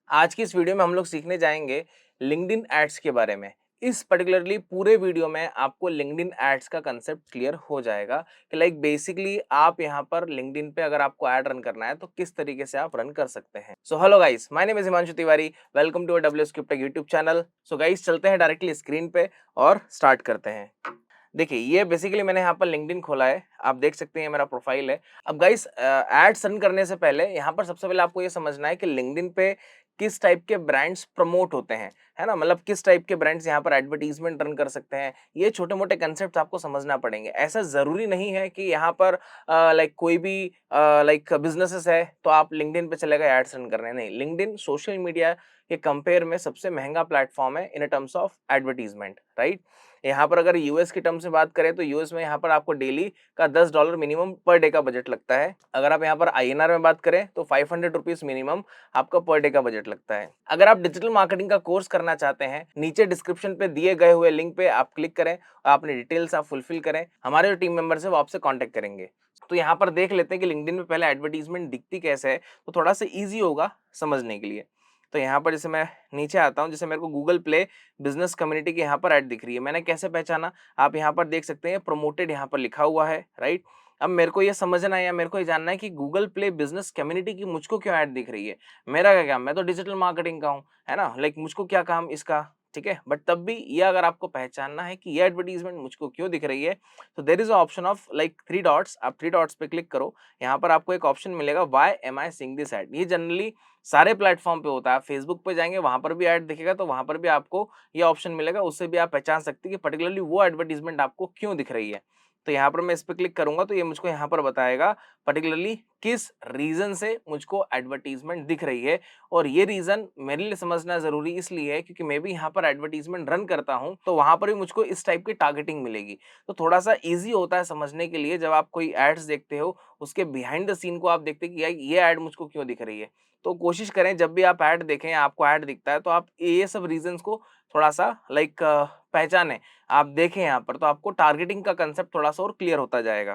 आज की इस वीडियो में हम लोग सीखने जाएंगे लिंक्डइन एड्स के बारे में। इस पर्टिकुलरली पूरे वीडियो में आपको लिंक्डइन एड्स का कंसेप्ट क्लियर हो जाएगा कि लाइक बेसिकली आप यहाँ पर लिंक्डइन पे अगर आपको ऐड रन करना है तो किस तरीके से आप रन कर सकते हैं। So hello guys, my name is Himanshu Tiwari. Welcome to W script YouTube channel. So guys, चलते हैं डायरेक्टली स्क्रीन पे और स्टार्ट करते हैं। देखिए, ये बेसिकली मैंने यहाँ पर लिंक्डइन खोला है। आप देख सकते हैं मेरा प्रोफाइल है। अब गाइस, एड्स रन करने से पहले यहाँ पर सबसे पहले आपको ये समझना है कि लिंक्डइन पे किस टाइप के ब्रांड्स प्रमोट होते हैं, है ना? मतलब किस टाइप के ब्रांड्स यहाँ पर एडवर्टाइजमेंट रन कर सकते हैं। ये छोटे-मोटे कांसेप्ट्स आपको समझना पड़ेंगे। ऐसा ज़रूरी नहीं है कि यहाँ पर लाइक कोई भी लाइक बिज़नेसेस है तो आप लिंक्डइन पे चले गए एड्स रन करने। नहीं, लिंक्डइन सोशल मीडिया के कंपेयर में सबसे महँगा प्लेटफ़ॉर्म है इन टर्म्स ऑफ एडवर्टाइजमेंट, राइट? यहाँ पर अगर यूएस की टर्म से बात करें तो यूएस में यहाँ पर आपको डेली का $10 मिनिमम पर डे का बजट लगता है। अगर आप यहाँ पर आईएनआर में बात करें तो 500 रुपीज मिनिमम आपका पर डे का बजट लगता है। अगर आप डिजिटल मार्केटिंग का कोर्स करना चाहते हैं, नीचे डिस्क्रिप्शन पे दिए गए हुए लिंक पे आप क्लिक करें और अपनी डिटेल्स आप फुलफिल करें। हमारे जो टीम मेंबर्स है वो आपसे कॉन्टेक्ट करेंगे। तो यहाँ पर देख लेते हैं कि लिंक्डइन में पहले एडवर्टीजमेंट दिखती कैसे है, तो थोड़ा सा ईजी होगा समझने के लिए। तो यहाँ पर जैसे मैं नीचे आता हूँ, जैसे मेरे को गूगल प्ले बिजनेस कम्युनिटी की यहाँ पर ऐड दिख रही है। मैंने कैसे पहचाना? आप यहाँ पर देख सकते हैं प्रमोटेड यहाँ पर लिखा हुआ है, राइट? अब मेरे को ये समझना है या मेरे को ये जानना है कि गूगल प्ले बिजनेस कम्युनिटी की मुझको क्यों ऐड दिख रही है? मेरा क्या काम? मैं तो डिजिटल मार्केटिंग का हूँ, है ना? लाइक मुझको क्या काम इसका? ठीक है? बट तब भी ये अगर आपको पहचानना है कि ये एडवर्टाइजमेंट मुझको क्यों दिख रही है, तो there is a option of like 3 dots. आप 3 डॉट्स पे क्लिक करो। यहाँ पर आपको एक ऑप्शन मिलेगा, why am I seeing this add. ये जनरली सारे प्लेटफॉर्म पे होता है। आप फेसबुक पे जाएँगे, वहाँ पर भी ऐड दिखेगा, तो वहाँ पर भी आपको ये ऑप्शन मिलेगा। उससे भी आप पहचान सकते हैं कि पर्टिकुलरली वो एडवर्टाइजमेंट आपको क्यों दिख रही है। तो यहाँ पर मैं इस पे क्लिक करूँगा तो ये मुझको यहाँ पर बताएगा पर्टिकुलरली किस रीज़न से मुझको एडवर्टाइजमेंट दिख रही है। और ये रीज़न मेरे लिए समझना ज़रूरी इसलिए है क्योंकि मैं भी यहाँ पर एडवर्टाइजमेंट रन करता हूँ, तो वहाँ पर भी मुझको इस टाइप की टारगेटिंग मिलेगी। तो थोड़ा-सा ईज़ी होता है समझने के लिए। जब आप कोई एड्स देखते हो, उसके बिहाइंड द सीन को आप देखते हैं कि यार ये एड मुझको क्यों दिख रही है। तो कोशिश करें जब भी आप ऐड देखें, आपको ऐड दिखता है तो आप ये सब रीज़न्स को थोड़ा-सा लाइक पहचानें। आप देखें यहाँ पर तो आपको टारगेटिंग का कांसेप्ट थोड़ा-सा और क्लियर होता जाएगा।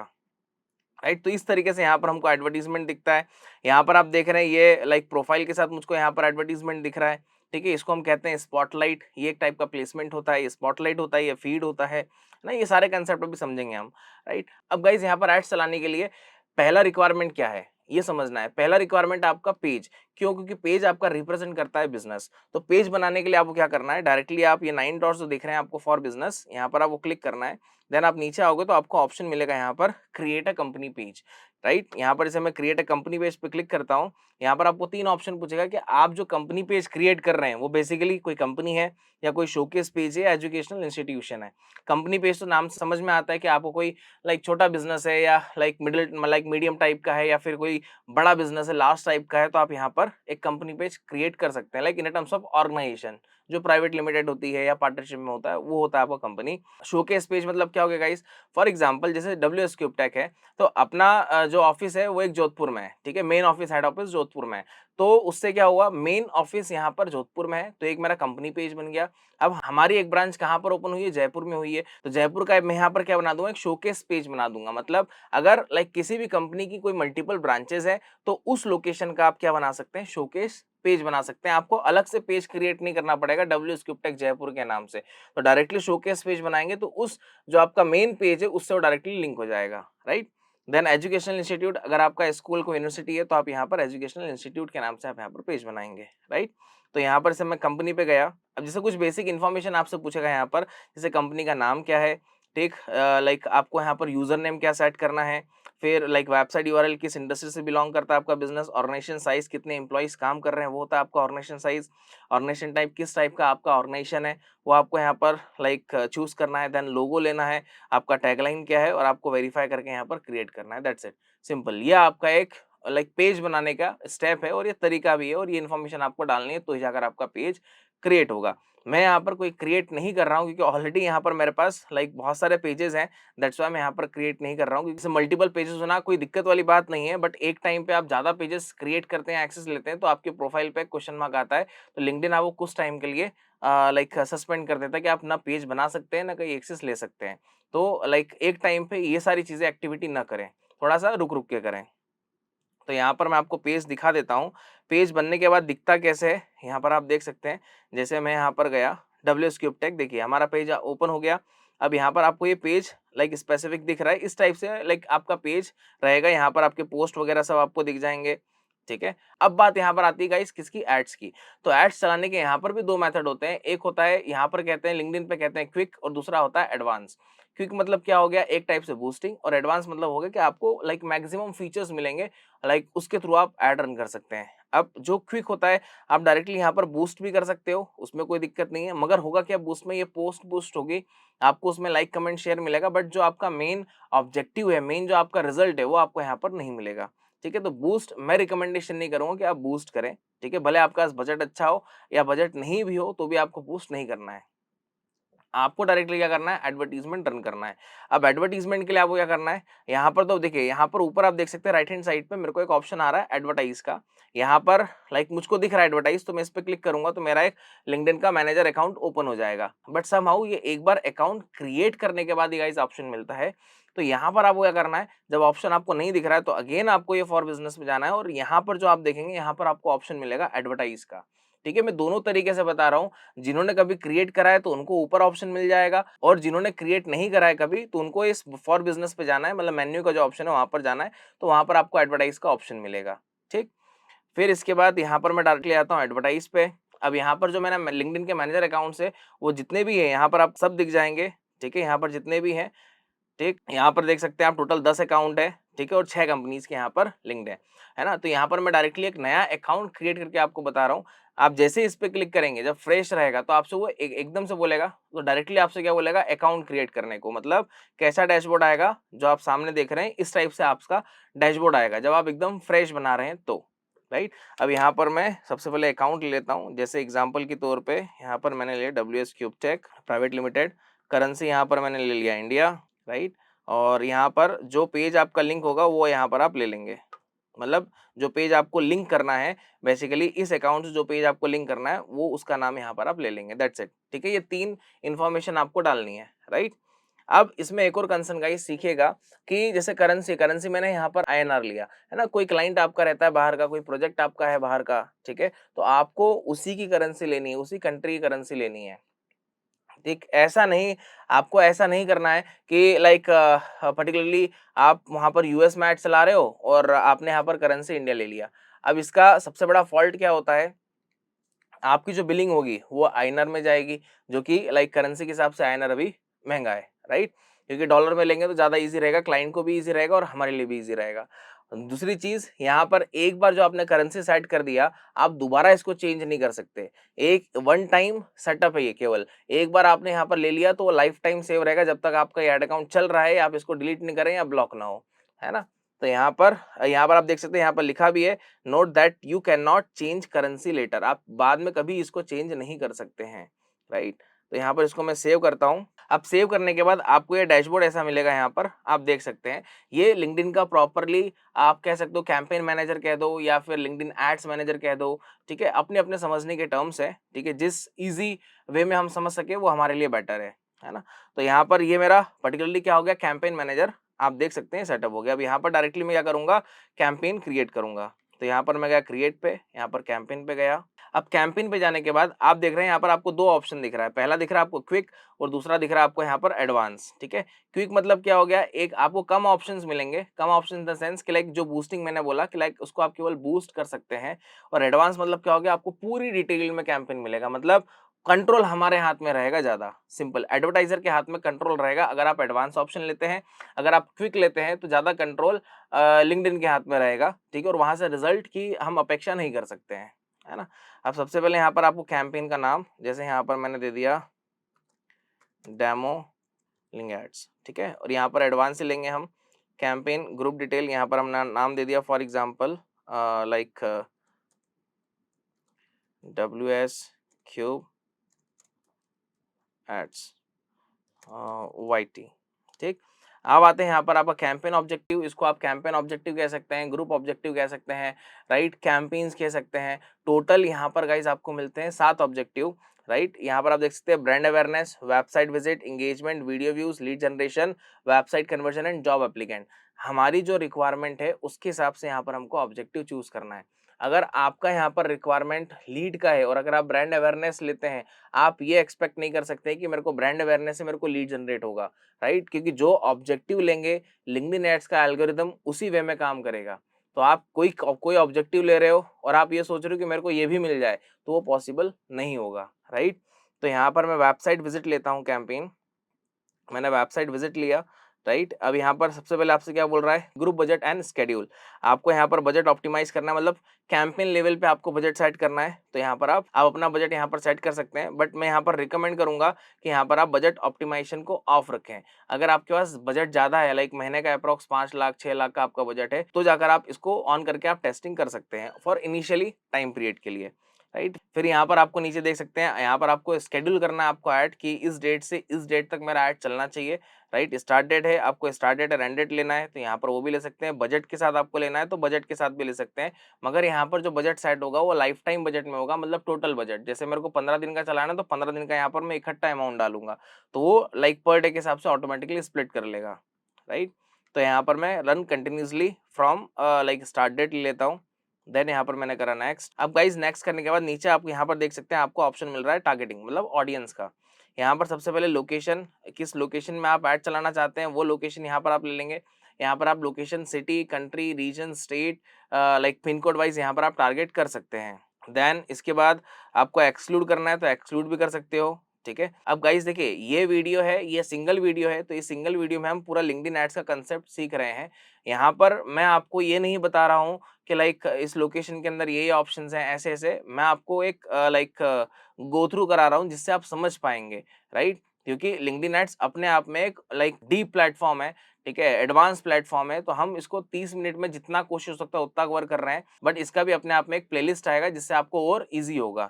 राइट? तो इस तरीके से यहाँ पर हमको एडवर्टाइज़मेंट दिखता है। यहाँ पर आप देख रहे हैं ये लाइक प्रोफाइल के साथ मुझको यहाँ पर एडवर्टाइज़मेंट दिख रहा है। ठीक है? इसको हम कहते हैं स्पॉटलाइट। ये एक टाइप का प्लेसमेंट होता है, ये स्पॉटलाइट होता है, ये फीड होता है ना? ये सारे कांसेप्ट अभी समझेंगे हम, राइट? अब गाइज़, यहाँ पर एड्स चलाने के लिए पहला रिक्वायरमेंट क्या है? ये समझना है। पहला रिक्वायरमेंट आपका पेज। क्यों? क्योंकि पेज आपका रिप्रेजेंट करता है बिज़नेस। तो पेज बनाने के लिए आपको क्या करना है? डायरेक्टली आप ये 9 डॉट्स जो दिख रहे हैं आपको फॉर बिज़नेस, यहाँ पर आपको क्लिक करना है। देन आप नीचे आओगे तो आपको ऑप्शन मिलेगा यहाँ पर create a company page, right? यहाँ पर जैसे मैं क्रिएट अ कंपनी पेज पे क्लिक करता हूँ, यहाँ पर आपको 3 ऑप्शन पूछेगा कि आप जो कंपनी पेज क्रिएट कर रहे हैं वो बेसिकली कोई कंपनी है या कोई शोकेस पेज है या एजुकेशनल इंस्टीट्यूशन है। कंपनी पेज तो नाम से समझ में आता है कि आपको कोई लाइक छोटा बिज़नेस है या लाइक लाइक मीडियम टाइप का है या फिर कोई बड़ा बिज़नेस है, लार्ज टाइप का है, तो आप यहाँ पर एक कंपनी पेज क्रिएट कर सकते हैं like in terms of organisation. जो प्राइवेट लिमिटेड होती है या पार्टनरशिप में होता है, वो होता है आपका कंपनी। शोकेस पेज मतलब क्या हो गया गाइस? फॉर एग्जांपल जैसे डब्ल्यूएस क्यूबटेक है, तो अपना जो ऑफिस है वो एक जोधपुर में है, ठीक है? Main office, head office Jodhpur में है। तो उससे क्या हुआ, मेन ऑफिस यहाँ पर जोधपुर में है, तो एक मेरा कंपनी पेज बन गया। अब हमारी एक ब्रांच कहाँ पर ओपन हुई है? जयपुर में हुई है। तो जयपुर का मैं यहाँ पर क्या बना दूंगा? एक शोकेस पेज बना दूंगा। मतलब अगर लाइक किसी भी कंपनी की कोई मल्टीपल ब्रांचेस है तो उस लोकेशन का आप क्या बना सकते हैं? शोकेस पेज बना सकते हैं। आपको अलग से पेज क्रिएट नहीं करना पड़ेगा डब्ल्यू स्क्रिप्टेक जयपुर के नाम से। तो डायरेक्टली शोकेस पेज बनाएंगे तो उस जो आपका मेन पेज है उससे वो डायरेक्टली लिंक हो जाएगा, राइट? देन एजुकेशनल इंस्टीट्यूट, अगर आपका स्कूल कोई यूनिवर्सिटी है तो आप यहाँ पर एजुकेशनल इंस्टीट्यूट के नाम से आप यहाँ पर पेज बनाएंगे, राइट? तो यहाँ पर से मैं कंपनी पे गया। अब जैसे कुछ बेसिक इन्फॉर्मेशन आपसे पूछेगा यहाँ पर, जैसे कंपनी का नाम क्या है, ठीक? लाइक आपको यहाँ पर यूजर नेम क्या सेट करना है, फिर लाइक वेबसाइट यूआरएल किस इंडस्ट्री से बिलोंग करता है आपका बिजनेस, ऑर्गेनाइजेशन साइज कितने एम्प्लॉइज काम कर रहे हैं वो होता है आपका ऑर्गेनाइजेशन साइज, ऑर्गेनाइजेशन टाइप किस टाइप का आपका ऑर्गेनाइजेशन है वो आपको यहाँ पर लाइक चूज करना है। देन लोगो लेना है, आपका टैगलाइन क्या है और आपको वेरीफाई करके यहाँ पर क्रिएट करना है। That's it, simple. ये आपका एक लाइक पेज बनाने का स्टेप है और ये तरीका भी है और ये इन्फॉर्मेशन आपको डालनी है तो ही जाकर आपका पेज क्रिएट होगा। मैं यहाँ पर कोई क्रिएट नहीं कर रहा हूँ क्योंकि ऑलरेडी यहाँ पर मेरे पास लाइक बहुत सारे पेजेस हैं। दैट्स व्हाई मैं यहाँ पर क्रिएट नहीं कर रहा हूँ, क्योंकि मल्टीपल पेजेस होना कोई दिक्कत वाली बात नहीं है, बट एक टाइम पे आप ज़्यादा पेजेस क्रिएट करते हैं, एक्सेस लेते हैं तो आपके प्रोफाइल पे क्वेश्चन मार्क आता है। तो लिंक्डइन आपको कुछ टाइम के लिए लाइक सस्पेंड कर देता है कि आप ना पेज बना सकते हैं ना कहीं एक्सेस ले सकते हैं। तो लाइक एक टाइम पे ये सारी चीज़ें एक्टिविटी ना करें, थोड़ा सा रुक रुक के करें। तो यहाँ पर मैं आपको पेज दिखा देता हूँ। पेज बनने के बाद दिखता कैसे है, यहाँ पर आप देख सकते हैं। जैसे मैं यहाँ पर गया WS क्यूब टेक, देखिए हमारा पेज ओपन हो गया। अब यहाँ पर आपको ये पेज लाइक स्पेसिफिक दिख रहा है, इस टाइप से लाइक आपका पेज रहेगा। यहाँ पर आपके पोस्ट वगैरह सब आपको दिख जाएंगे, ठीक है। अब बात यहाँ पर आती है गाइस किसकी, एड्स की। तो एड्स चलाने के यहाँ पर भी दो मेथड होते हैं। एक होता है यहाँ पर कहते हैं लिंक्डइन पे कहते हैं क्विक, और दूसरा होता है एडवांस। क्विक मतलब क्या हो गया, एक टाइप से बूस्टिंग, और एडवांस मतलब हो गया कि आपको लाइक मैक्सिमम फीचर्स मिलेंगे, लाइक उसके थ्रू आप ऐड रन कर सकते हैं। अब जो क्विक होता है आप डायरेक्टली यहाँ पर बूस्ट भी कर सकते हो, उसमें कोई दिक्कत नहीं है, मगर होगा क्या, बूस्ट में ये पोस्ट बूस्ट होगी, आपको उसमें लाइक कमेंट शेयर मिलेगा, बट जो आपका मेन ऑब्जेक्टिव है, मेन जो आपका रिजल्ट है, वो आपको यहाँ पर नहीं मिलेगा, ठीक है। तो बूस्ट मैं रिकमेंडेशन नहीं करूंगा कि आप बूस्ट करें, ठीक है। भले आपका बजट अच्छा हो या बजट नहीं भी हो, तो भी आपको बूस्ट नहीं करना है। आपको डायरेक्टली क्या करना है, एडवर्टाइजमेंट रन करना है। अब एडवर्टाइजमेंट के लिए आपको क्या करना है, यहाँ पर तो देखिए, यहाँ पर ऊपर आप देख सकते हैं राइट हैंड साइड पे मेरे को एक ऑप्शन आ रहा है एडवर्टाइज का। यहाँ पर लाइक मुझको दिख रहा है एडवर्टाइज, तो मैं इस पे क्लिक करूंगा तो मेरा एक लिंक्डइन का मैनेजर अकाउंट ओपन हो जाएगा। बट समहाउ ये एक बार अकाउंट क्रिएट करने के बाद ये गाइस ऑप्शन मिलता है। तो यहाँ पर आपको क्या करना है, जब ऑप्शन आपको नहीं दिख रहा है तो अगेन आपको ये फॉर बिजनेस में जाना है, और यहाँ पर जो आप देखेंगे यहाँ पर आपको ऑप्शन मिलेगा एडवर्टाइज का, ठीक है। मैं दोनों तरीके से बता रहा हूँ। जिन्होंने कभी क्रिएट करा है तो उनको ऊपर ऑप्शन मिल जाएगा, और जिन्होंने क्रिएट नहीं करा है कभी, तो उनको इस फॉर बिजनेस पे जाना है, मतलब मेन्यू का जो ऑप्शन है वहां पर जाना है, तो वहां पर आपको एडवर्टाइज का ऑप्शन मिलेगा, ठीक। फिर इसके बाद यहाँ पर मैं डायरेक्टली आता हूँ एडवर्टाइज पे। अब यहाँ पर जो मैंने लिंक्डइन के मैनेजर अकाउंट है वो जितने भी है यहाँ पर आप सब दिख जाएंगे, ठीक है। यहाँ पर जितने भी हैं, ठीक, यहाँ पर देख सकते हैं आप टोटल 10 अकाउंट है, ठीक है, और 6 कंपनीज के यहाँ पर लिंक्ड है ना। तो यहाँ पर मैं डायरेक्टली एक नया अकाउंट क्रिएट करके आपको बता रहा हूँ। आप जैसे ही इस पे क्लिक करेंगे, जब फ्रेश रहेगा तो आपसे वो एकदम से बोलेगा, तो डायरेक्टली आपसे क्या बोलेगा, अकाउंट क्रिएट करने को। मतलब कैसा डैशबोर्ड आएगा, जो आप सामने देख रहे हैं इस टाइप से आपका डैशबोर्ड आएगा जब आप एकदम फ्रेश बना रहे हैं तो, राइट। अब यहाँ पर मैं सबसे पहले अकाउंट ले लेता हूँ। जैसे एग्जाम्पल के तौर पे यहाँ पर मैंने लिया WS cube tech private limited, currency यहाँ पर मैंने ले लिया इंडिया, राइट। और यहाँ पर जो पेज आपका लिंक होगा वो यहाँ पर आप ले लेंगे। मतलब जो पेज आपको लिंक करना है, बेसिकली इस अकाउंट से जो पेज आपको लिंक करना है वो उसका नाम यहाँ पर आप ले लेंगे, दैट्स इट, ठीक है। ये 3 इन्फॉर्मेशन आपको डालनी है, राइट। अब इसमें एक और कंसर्न गाइस सीखिएगा कि जैसे करेंसी करेंसी मैंने यहाँ पर INR लिया है ना, कोई क्लाइंट आपका रहता है बाहर का, कोई प्रोजेक्ट आपका है बाहर का, ठीक है, तो आपको उसी की करेंसी लेनी है, उसी कंट्री की करेंसी लेनी है, ठीक। ऐसा नहीं, आपको ऐसा नहीं करना है कि लाइक पर्टिकुलरली आप वहाँ पर US में ऐड चला रहे हो और आपने यहाँ पर करेंसी इंडिया ले लिया। अब इसका सबसे बड़ा फॉल्ट क्या होता है, आपकी जो बिलिंग होगी वो INR में जाएगी, जो कि लाइक करेंसी के हिसाब से INR अभी महंगा है, राइट। क्योंकि डॉलर में लेंगे तो ज़्यादा ईज़ी रहेगा, क्लाइंट को भी ईज़ी रहेगा और हमारे लिए भी ईज़ी रहेगा। दूसरी चीज़, यहाँ पर एक बार जो आपने करेंसी सेट कर दिया, आप दोबारा इसको चेंज नहीं कर सकते। एक वन टाइम सेटअप है ये केवल। एक बार आपने यहाँ पर ले लिया तो वो लाइफ टाइम सेव रहेगा जब तक आपका ये ऐड अकाउंट चल रहा है, आप इसको डिलीट नहीं करें या ब्लॉक ना हो, है ना। तो यहाँ पर आप देख सकते हैं, यहाँ पर लिखा भी है note that you can not change currency letter, आप बाद में कभी इसको चेंज नहीं कर सकते हैं, राइट। तो यहाँ पर इसको मैं सेव करता हूँ। अब सेव करने के बाद आपको ये डैशबोर्ड ऐसा मिलेगा, यहाँ पर आप देख सकते हैं। ये लिंक्डइन का प्रॉपरली आप कह सकते हो कैंपेन मैनेजर कह दो या फिर लिंक्डइन एड्स मैनेजर कह दो, ठीक है। अपने अपने समझने के टर्म्स है, ठीक है। जिस इजी वे में हम समझ सके वो हमारे लिए बेटर है ना। तो यहाँ पर ये मेरा पर्टिकुलरली क्या हो गया, कैंपेन मैनेजर, आप देख सकते हैं सेटअप हो गया। अब यहाँ पर डायरेक्टली मैं क्या करूंगा, कैंपेन क्रिएट करूंगा। तो यहाँ पर मैं गया क्रिएट पे, यहाँ पर कैंपेन पे गया। अब कैंपेन पे जाने के बाद आप देख रहे हैं यहाँ पर आपको दो ऑप्शन दिख रहा है, पहला दिख रहा है आपको क्विक और दूसरा दिख रहा है आपको यहाँ पर एडवांस, ठीक है। क्विक मतलब क्या हो गया, एक आपको कम ऑप्शंस मिलेंगे, कम ऑप्शन इन द सेंस कि लाइक जो बूस्टिंग मैंने बोला कि लाइक उसको आप केवल बूस्ट कर सकते हैं, और एडवांस मतलब क्या हो गया, आपको पूरी डिटेल में कैंपेन मिलेगा, मतलब कंट्रोल हमारे हाथ में रहेगा, ज्यादा सिंपल एडवर्टाइजर के हाथ में कंट्रोल रहेगा अगर आप एडवांस ऑप्शन लेते हैं। अगर आप क्विक लेते हैं तो ज्यादा कंट्रोल लिंक्डइन के हाथ में रहेगा, ठीक है, और वहां से रिजल्ट की हम अपेक्षा नहीं कर सकते हैं, है ना। अब सबसे पहले यहाँ पर आपको कैंपेन का नाम, जैसे यहाँ पर मैंने दे दिया डेमो लिंक एड्स, ठीक है, और यहाँ पर एडवांस से लेंगे हम कैंपेन ग्रुप डिटेल, यहाँ पर हमने नाम दे दिया for example like WS cube ads YT, ठीक। अब आते हैं यहाँ पर आपका कैंपेन ऑब्जेक्टिव, इसको आप कैंपेन ऑब्जेक्टिव कह सकते हैं, ग्रुप ऑब्जेक्टिव कह सकते हैं, राइट, कैंपेन्स कह सकते हैं। टोटल यहाँ पर गाइस आपको मिलते हैं 7 ऑब्जेक्टिव, राइट। यहाँ पर आप देख सकते हैं brand awareness, website visit, engagement, video views, lead generation, website conversion and job applicant. हमारी जो रिक्वायरमेंट है उसके हिसाब से यहाँ पर हमको ऑब्जेक्टिव चूज करना है। अगर आपका यहाँ पर रिक्वायरमेंट लीड का है और अगर आप ब्रांड अवेयरनेस लेते हैं, आप ये एक्सपेक्ट नहीं कर सकते कि मेरे को ब्रांड अवेयरनेस से मेरे को लीड जनरेट होगा, राइट? क्योंकि जो ऑब्जेक्टिव लेंगे, लिंक्डइन एड्स का एल्गोरिदम उसी वे में काम करेगा। तो आप कोई ऑब्जेक्टिव ले रहे हो और आप ये सोच रहे हो कि मेरे को ये भी मिल जाए, तो वो पॉसिबल नहीं होगा, राइट? तो यहाँ पर मैं वेबसाइट विजिट लेता हूँ कैंपेन। मैंने वेबसाइट विजिट लिया, राइट? अब यहाँ पर सबसे पहले आपसे क्या बोल रहा है, ग्रुप बजट एंड स्केड्यूल। आपको यहाँ पर बजट ऑप्टिमाइज करना है, मतलब कैंपेन लेवल पे आपको बजट सेट करना है। तो यहाँ पर आप अपना बजट यहाँ पर सेट कर सकते हैं, बट मैं यहाँ पर रिकमेंड करूंगा कि यहाँ पर आप बजट ऑप्टिमाइजेशन को ऑफ रखें। अगर आपके पास बजट ज्यादा है, लाइक महीने का अप्रॉक्स 5 लाख 6 लाख का आपका बजट है, तो जाकर आप इसको ऑन करके आप टेस्टिंग कर सकते हैं फॉर इनिशियली टाइम पीरियड के लिए, राइट? फिर यहाँ पर आपको नीचे देख सकते हैं, यहाँ पर आपको स्केड्यूल करना है आपको ऐड कि इस डेट से इस डेट तक मेरा ऐड चलना चाहिए, राइट? स्टार्ट डेट है, आपको स्टार्ट डेट और एंड डेट लेना है, तो यहाँ पर वो भी ले सकते हैं। बजट के साथ आपको लेना है तो बजट के साथ भी ले सकते हैं, मगर यहाँ पर जो बजट सेट होगा वो लाइफ टाइम बजट में होगा, मतलब टोटल बजट। जैसे मेरे को 15 दिन का चलाना है तो 15 दिन का यहाँ पर मैं इकट्ठा अमाउंट डालूंगा, तो वो लाइक पर डे के हिसाब से ऑटोमेटिकली स्प्लिट कर लेगा, राइट? तो यहाँ पर मैं run continuously from like start date ले लेता हूँ। देन यहाँ पर मैंने करा नेक्स्ट। अब गाइज नेक्स्ट करने के बाद नीचे आप यहाँ पर देख सकते हैं, आपको ऑप्शन मिल रहा है टारगेटिंग, मतलब ऑडियंस का। यहाँ पर सबसे पहले लोकेशन, किस लोकेशन में आप ऐड चलाना चाहते हैं वो लोकेशन यहाँ पर आप ले लेंगे। यहाँ पर आप location, city, country, region, state, like pin code wise यहाँ पर आप टारगेट कर सकते हैं। देन इसके बाद आपको एक्सक्लूड करना है तो एक्सक्लूड भी कर सकते हो, ठीक है? अब गाइस देखिए, ये वीडियो है, ये सिंगल वीडियो है, तो इस सिंगल वीडियो में हम पूरा लिंक्डइन एड्स का कंसेप्ट सीख रहे हैं। यहाँ पर मैं आपको ये नहीं बता रहा हूँ कि लाइक इस लोकेशन के अंदर ये ऑप्शंस हैं, ऐसे-ऐसे। मैं आपको एक लाइक गो थ्रू करा रहा हूँ जिससे आप समझ पाएँगे, राइट? क्योंकि लिंक्डइन एड्स अपने आप में एक लाइक डीप प्लेटफ़ॉर्म है, ठीक है? एडवांस प्लेटफ़ॉर्म है, तो हम इसको 30 मिनट में जितना कोशिश हो सकता है उतना कवर कर रहे हैं। बट इसका भी अपने आप में एक प्लेलिस्ट आएगा जिससे आपको और ईज़ी होगा,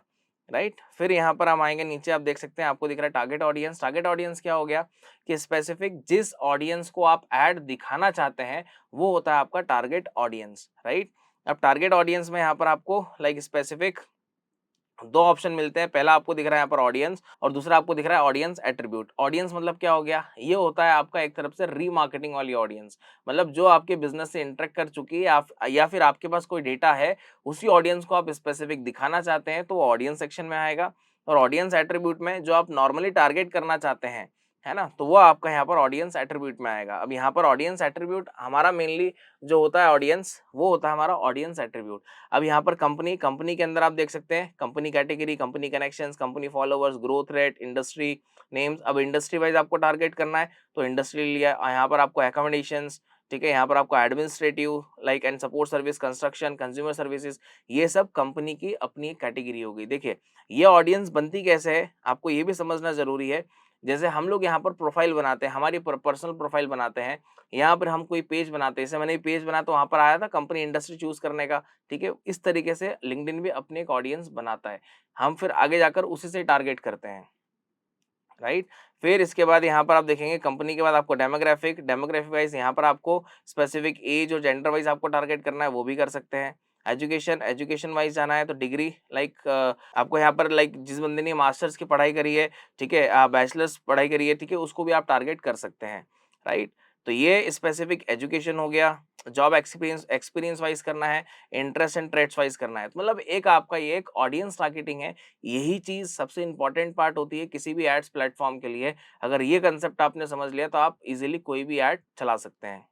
राइट? फिर यहाँ पर हम आएँगे नीचे, आप देख सकते हैं, आपको दिख रहा है टारगेट ऑडियंस। टारगेट ऑडियंस क्या हो गया कि स्पेसिफिक जिस ऑडियंस को आप ऐड दिखाना चाहते हैं, वो होता है आपका टारगेट ऑडियंस, राइट? अब टारगेट ऑडियंस में यहाँ पर आपको लाइक स्पेसिफिक 2 ऑप्शन मिलते हैं। पहला आपको दिख रहा है यहाँ पर ऑडियंस और दूसरा आपको दिख रहा है ऑडियंस एट्रीब्यूट। ऑडियंस मतलब क्या हो गया? ये होता है आपका एक तरफ से रीमार्केटिंग वाली ऑडियंस। मतलब जो आपके बिज़नेस से इंटरेक्ट कर चुकी है या फिर आपके पास कोई डेटा है, उसी ऑडियंस को आप स्पेसिफिक दिखाना चाहते हैं, तो वो ऑडियंस सेक्शन में आएगा। और ऑडियंस एट्रीब्यूट में जो आप नॉर्मली टारगेट करना चाहते हैं, है ना? तो वो आपका यहाँ पर ऑडियंस एट्रीब्यूट में आएगा। अब यहाँ पर ऑडियंस एट्रीब्यूट हमारा मेनली जो होता है ऑडियंस, वो होता है हमारा ऑडियंस एट्रीब्यूट। अब यहाँ पर कंपनी के अंदर आप देख सकते हैं, company category, company connections, company followers, growth rate, industry names. अब इंडस्ट्री वाइज आपको टारगेट करना है तो इंडस्ट्री लिया। यहाँ पर आपको अकोमोडेशंस, ठीक है? यहाँ पर आपको administrative like and support service, construction, consumer services, ये सब कंपनी की अपनी एक कैटेगरी हो गई। देखिए, ये ऑडियंस बनती कैसे है, आपको ये भी समझना जरूरी है। जैसे हम लोग यहाँ पर प्रोफाइल बनाते हैं, हमारी पर्सनल प्रोफाइल बनाते हैं, यहाँ पर हम कोई पेज बनाते हैं, जैसे मैंने पेज बनाया तो वहाँ पर आया था कंपनी इंडस्ट्री चूज करने का, ठीक है? इस तरीके से लिंक्डइन भी अपनी एक ऑडियंस बनाता है। हम फिर आगे जाकर उसी से टारगेट करते हैं, राइट? फिर इसके बाद यहाँ पर आप देखेंगे कंपनी के बाद आपको डेमोग्राफिक वाइज यहाँ पर आपको स्पेसिफिक एज और जेंडर वाइज आपको टारगेट करना है, वो भी कर सकते हैं। एजुकेशन वाइज जाना है तो डिग्री, लाइक आपको यहाँ पर लाइक जिस बंदे ने मास्टर्स की पढ़ाई करी है, ठीक है, बैचलर्स पढ़ाई करी है, ठीक है, उसको भी आप टारगेट कर सकते हैं, राइट? तो ये स्पेसिफिक एजुकेशन हो गया। जॉब एक्सपीरियंस एक्सपीरियंस वाइज करना है, इंटरेस्ट एंड ट्रेड्स वाइज करना है, तो मतलब एक आपका ये एक ऑडियंस टारगेटिंग है। यही चीज सबसे इंपॉर्टेंट पार्ट होती है किसी भी एड्स प्लेटफॉर्म के लिए। अगर ये कंसेप्ट आपने समझ लिया तो आप इजीली कोई भी ऐड चला सकते हैं।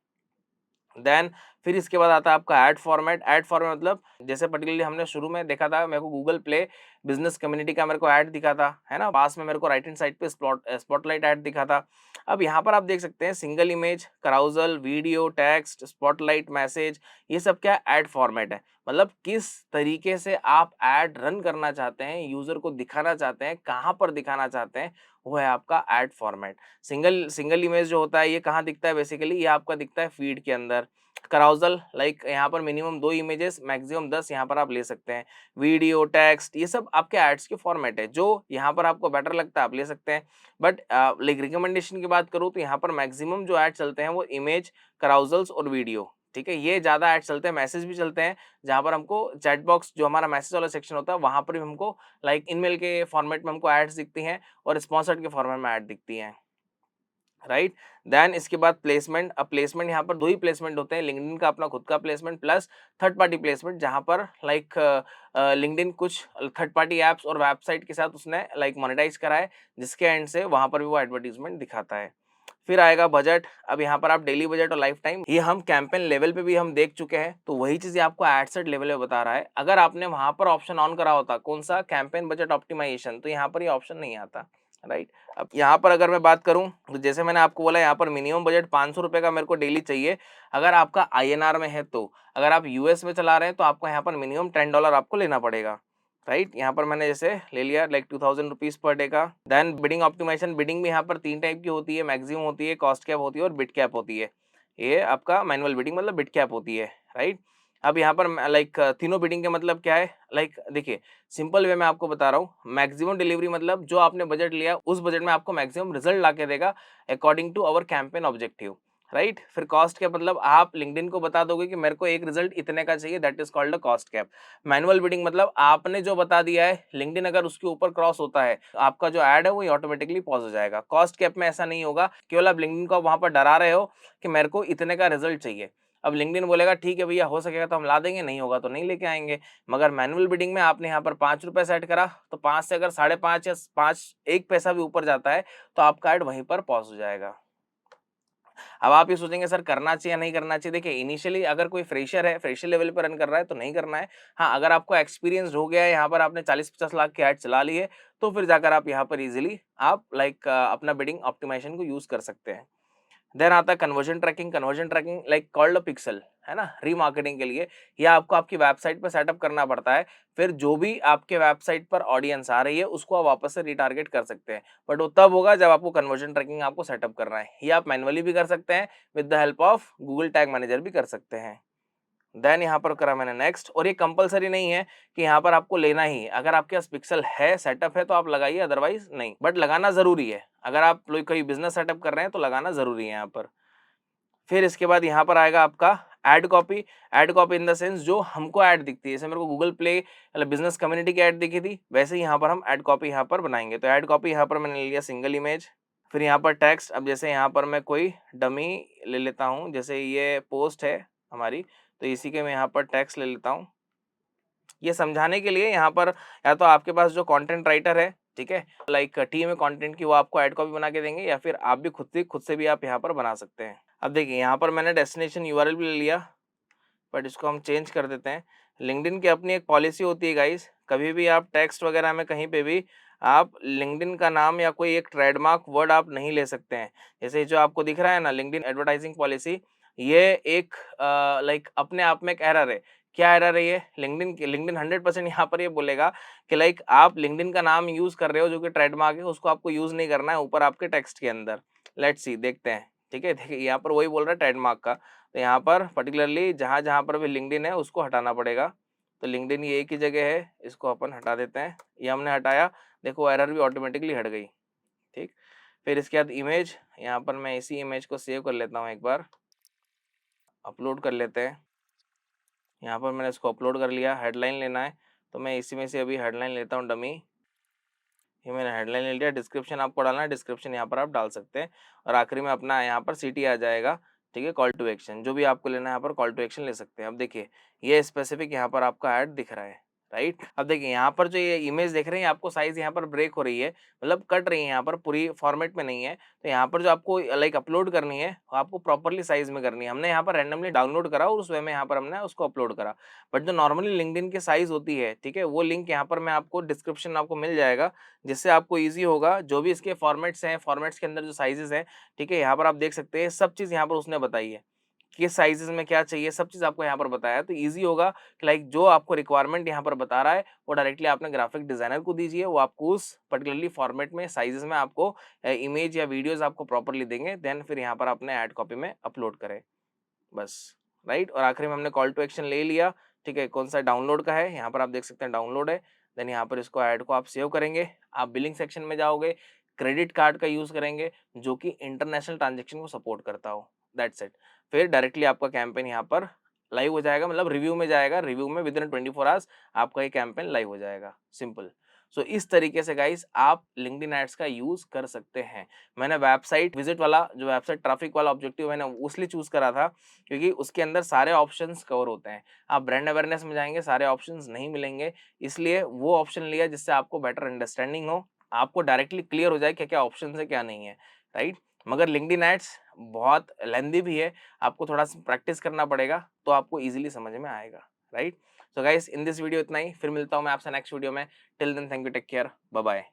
देन फिर इसके बाद आता है आपका ऐड फॉर्मेट। ऐड फॉर्मेट मतलब जैसे पर्टिकुलरली हमने शुरू में देखा था, मेरे को गूगल प्ले बिजनेस कम्युनिटी का मेरे को ऐड दिखा था, है ना? पास में मेरे को राइट हैंड साइड पे स्पॉटलाइट ऐड दिखा था। अब यहाँ पर आप देख सकते हैं single image, कराउजल, video, text, spotlight, message, ये सब क्या ऐड फॉर्मेट है। मतलब किस तरीके से आप ऐड रन करना चाहते हैं, यूजर को दिखाना चाहते हैं, कहाँ पर दिखाना चाहते हैं, वो है आपका add format. Single single image जो होता है ये कहाँ दिखता है? बेसिकली ये आपका दिखता है फीड के अंदर। कराउजल लाइक यहाँ पर मिनिमम 2 इमेजेस, मैक्सिमम 10 यहाँ पर आप ले सकते हैं। वीडियो, टेक्स्ट, ये सब आपके एड्स के फॉर्मेट है, जो यहाँ पर आपको बेटर लगता है आप ले सकते हैं। बट लाइक रिकमेंडेशन की बात करूँ तो यहाँ पर मैक्सिमम जो ऐड चलते हैं वो इमेज, कराउजल्स और वीडियो, ठीक है? ये ज़्यादा ऐड चलते हैं। मैसेज भी चलते हैं, जहाँ पर हमको चैट बॉक्स जो हमारा मैसेज वाला सेक्शन होता है वहाँ पर भी हमको लाइक ईमेल के फॉर्मेट में हमको एड्स दिखती हैं और स्पॉन्सर्ड के फॉर्मेट में ऐड दिखती हैं। राइट। देन इसके बाद प्लेसमेंट। अब प्लेसमेंट यहाँ पर 2 ही प्लेसमेंट होते हैं, लिंक्डइन का अपना खुद का placement plus third party placement, जहाँ पर लाइक लिंक्डइन कुछ थर्ड पार्टी ऐप्स और वेबसाइट के साथ उसने लाइक मोनेटाइज करा है, जिसके एंड से वहाँ पर भी वो एडवर्टाइजमेंट दिखाता है। फिर आएगा बजट। अब यहाँ पर आप डेली बजट और लाइफ टाइम, ये हम कैंपेन लेवल पे भी हम देख चुके हैं, तो वही चीज़ ये आपको एड सेट लेवल पे बता रहा है। अगर आपने वहाँ पर ऑप्शन ऑन करा होता, कौन सा, कैंपेन बजट ऑप्टिमाइजेशन, तो यहाँ पर ये ऑप्शन नहीं आता, राइट। अब यहाँ पर अगर मैं बात करूँ, तो जैसे मैंने आपको बोला यहाँ पर मिनिमम बजट 500 रुपये का मेरे को डेली चाहिए। अगर आपका आईएनआर में है तो, अगर आप यूएस में चला रहे हैं तो आपको यहाँ पर मिनिमम $10 आपको लेना पड़ेगा, राइट। यहाँ पर मैंने जैसे ले लिया लाइक 2000 रुपीज पर डे का। Then bidding optimisation. बिडिंग भी यहाँ पर 3 टाइप की होती है, मैक्सिमम होती है, कॉस्ट कैप होती है और बिड कैप होती है। ये आपका मैनुअल बिडिंग मतलब बिड कैप होती है, राइट। अब यहाँ पर लाइक तीनों बिडिंग के मतलब क्या है, लाइक देखिए सिंपल वे में आपको बता रहा हूँ। मैक्सिमम डिलीवरी मतलब जो आपने बजट लिया उस बजट में आपको मैक्सिमम रिजल्ट ला के देगा according to our campaign objective, right. फिर कॉस्ट कैप मतलब आप लिंक्डइन को बता दोगे कि मेरे को एक रिजल्ट इतने का चाहिए, that is called a cost cap. Manual bidding मतलब आपने जो बता दिया है, लिंक्डइन अगर उसके ऊपर क्रॉस होता है, आपका जो ऐड है वो ऑटोमेटिकली पॉज हो जाएगा। कॉस्ट कैप में ऐसा नहीं होगा, केवल आप लिंक्डइन को वहां पर डरा रहे हो कि मेरे को इतने का रिजल्ट चाहिए। अब लिंक्डइन बोलेगा ठीक है भैया, हो सकेगा तो हम ला देंगे, नहीं होगा तो नहीं लेके आएंगे। मगर मैनुअल बिडिंग में आपने यहाँ पर 5 रुपए सेट करा, तो 5 से अगर 5.5 या 5 एक पैसा भी ऊपर जाता है तो आपका ऐड वहीं पर पॉज हो जाएगा। अब आप ये सोचेंगे सर करना चाहिए या नहीं करना चाहिए। देखिए इनिशियली अगर कोई फ्रेशर है, फ्रेशर लेवल पर रन कर रहा है तो नहीं करना है। हाँ, अगर आपको एक्सपीरियंस हो गया है, यहाँ पर आपने 40-50 लाख की ऐड चला ली है, तो फिर जाकर आप यहाँ पर इजीली आप लाइक अपना बिडिंग ऑप्टिमाइजेशन को यूज कर सकते हैं। देन आता है conversion tracking. Conversion tracking like called a pixel, है ना, रीमार्केटिंग के लिए ये आपको आपकी वेबसाइट पर सेटअप करना पड़ता है। फिर जो भी आपके वेबसाइट पर ऑडियंस आ रही है उसको आप वापस से रिटारगेट कर सकते हैं, बट वो तब होगा जब आपको कन्वर्जन ट्रैकिंग आपको सेटअप करना है। ये आप मैनुअली भी कर सकते हैं, with the help of Google tag manager भी कर सकते हैं। देन यहाँ पर करा मैंने नेक्स्ट, और ये कंपलसरी नहीं है कि यहाँ पर आपको लेना ही है। अगर आपके पास पिक्सल है, सेटअप है, तो आप लगाइए, अदरवाइज नहीं, बट लगाना जरूरी है। अगर आप कोई बिजनेस सेटअप कर रहे हैं तो लगाना जरूरी है यहाँ पर। फिर इसके बाद यहाँ पर आएगा आपका ad copy. Ad copy in the sense जो हमको ऐड दिखती है, जैसे मेरे को गूगल प्ले मतलब बिजनेस कम्युनिटी की ऐड दिखी थी, वैसे ही यहाँ पर हम ऐड कॉपी यहाँ पर बनाएंगे। तो ऐड कॉपी यहाँ पर मैंने ले लिया सिंगल इमेज। फिर यहाँ पर टेक्स्ट। अब जैसे यहाँ पर मैं कोई डमी ले लेता हूँ, जैसे ये पोस्ट है हमारी, तो इसी के मैं यहाँ पर टेक्स्ट ले लेता हूँ। ये समझाने के लिए यहाँ पर या तो आपके पास जो कंटेंट राइटर है, ठीक है, लाइक टीम है कंटेंट की, वो आपको ऐड कॉपी बना के देंगे, या फिर आप भी खुद से भी आप यहाँ पर बना सकते हैं। अब देखिए यहाँ पर मैंने डेस्टिनेशन यूआरएल भी ले लिया, बट इसको हम चेंज कर देते हैं। लिंक्डइन की अपनी एक पॉलिसी होती है गाइस, कभी भी आप टेक्स्ट वगैरह में कहीं पे भी आप लिंक्डइन का नाम या कोई एक ट्रेडमार्क वर्ड आप नहीं ले सकते हैं। जैसे जो आपको दिख रहा है ना लिंक्डइन एडवर्टाइजिंग पॉलिसी, ये एक लाइक अपने आप में एक एरर है। क्या एरर है ये? लिंक्डइन 100% यहाँ पर ये बोलेगा कि लाइक आप लिंक्डइन का नाम यूज कर रहे हो जो कि ट्रेडमार्क है, उसको आपको यूज नहीं करना है ऊपर आपके टेक्स्ट के अंदर। लेट्स सी, देखते हैं। ठीक है, देखिए यहाँ पर वही बोल रहा है ट्रेडमार्क का, तो यहाँ पर पर्टिकुलरली जहाँ-जहाँ पर भी लिंक्डइन है उसको हटाना पड़ेगा। तो लिंक्डइन ये एक ही जगह है, इसको अपन हटा देते हैं। ये हमने हटाया, देखो एरर भी ऑटोमेटिकली हट गई। ठीक। फिर इसके बाद इमेज, यहाँ पर मैं इसी इमेज को सेव कर लेता हूँ एक बार, अपलोड कर लेते हैं। यहाँ पर मैंने इसको अपलोड कर लिया। हेडलाइन लेना है तो मैं इसी में से अभी हेडलाइन लेता हूँ डमी। ये मैंने हेडलाइन ले लिया। डिस्क्रिप्शन आपको डालना है, डिस्क्रिप्शन यहाँ पर आप डाल सकते हैं, और आखिरी में अपना यहाँ पर सिटी आ जाएगा। ठीक है, कॉल टू एक्शन जो भी आपको लेना है यहाँ पर कॉल टू एक्शन ले सकते हैं। अब देखिए ये स्पेसिफिक यहाँ पर आपका ऐड दिख रहा है, राइट। अब देखिए यहाँ पर जो ये इमेज देख रहे हैं, आपको साइज यहाँ पर ब्रेक हो रही है, मतलब कट रही है, यहाँ पर पूरी फॉर्मेट में नहीं है। तो यहाँ पर जो आपको लाइक अपलोड करनी है वो आपको प्रॉपरली साइज में करनी है। हमने यहाँ पर रैंडमली डाउनलोड करा और उस वे में यहाँ पर हमने उसको अपलोड करा, बट जो नॉर्मली लिंक्डइन की साइज होती है, ठीक है, वो लिंक यहाँ पर मैं आपको डिस्क्रिप्शन आपको मिल जाएगा, जिससे आपको ईज़ी होगा। जो भी इसके फॉर्मेट्स हैं, फॉर्मेट्स के अंदर जो साइज़ेज़ हैं, ठीक है, यहाँ पर आप देख सकते हैं सब चीज़ यहाँ पर उसने बताई है, किस साइज़ेज़ में क्या चाहिए, सब चीज़ आपको यहाँ पर बताया है। तो ईज़ी होगा कि लाइक जो आपको रिक्वायरमेंट यहाँ पर बता रहा है, वो डायरेक्टली आपने ग्राफिक डिज़ाइनर को दीजिए, वो आपको उस पर्टिकुलरली फॉर्मेट में, साइज़ेज़ में आपको इमेज या वीडियोज़ आपको प्रॉपर्ली देंगे, देन फिर यहाँ पर अपने ऐड कॉपी में अपलोड करें, बस, राइट। और आखिरी में हमने कॉल टू एक्शन ले लिया, ठीक है, कौन सा डाउनलोड का है, यहाँ पर आप देख सकते हैं डाउनलोड है। देन यहाँ पर इसको ऐड को आप सेव करेंगे, आप बिलिंग सेक्शन में जाओगे, क्रेडिट कार्ड का यूज़ करेंगे जो कि इंटरनेशनल ट्रांज़ैक्शन को सपोर्ट करता हो, दैट्स इट। फिर डायरेक्टली आपका कैंपेन यहाँ पर लाइव हो जाएगा, मतलब रिव्यू में जाएगा, रिव्यू में विदिन 24 आवर्स आपका ये कैंपेन लाइव हो जाएगा, सिंपल। सो इस तरीके से गाइस आप लिंक्डइन एड्स का यूज कर सकते हैं। मैंने वेबसाइट विजिट वाला जो वेबसाइट ट्रैफिक वाला ऑब्जेक्टिव मैंने उसलिए चूज करा था क्योंकि उसके अंदर सारे ऑप्शंस कवर होते हैं। आप ब्रांड अवेयरनेस में जाएंगे सारे ऑप्शंस नहीं मिलेंगे, इसलिए वो ऑप्शन लिया जिससे आपको बेटर अंडरस्टैंडिंग हो, आपको डायरेक्टली क्लियर हो जाए क्या क्या ऑप्शन है क्या नहीं है, राइट। मगर लिंक्डइन एड्स बहुत लेंदी भी है, आपको थोड़ा सा प्रैक्टिस करना पड़ेगा तो आपको इजीली समझ में आएगा, right. So guys in this video इतना ही, फिर मिलता हूँ मैं आपसे नेक्स्ट वीडियो में। Till then thank you, take care, bye bye.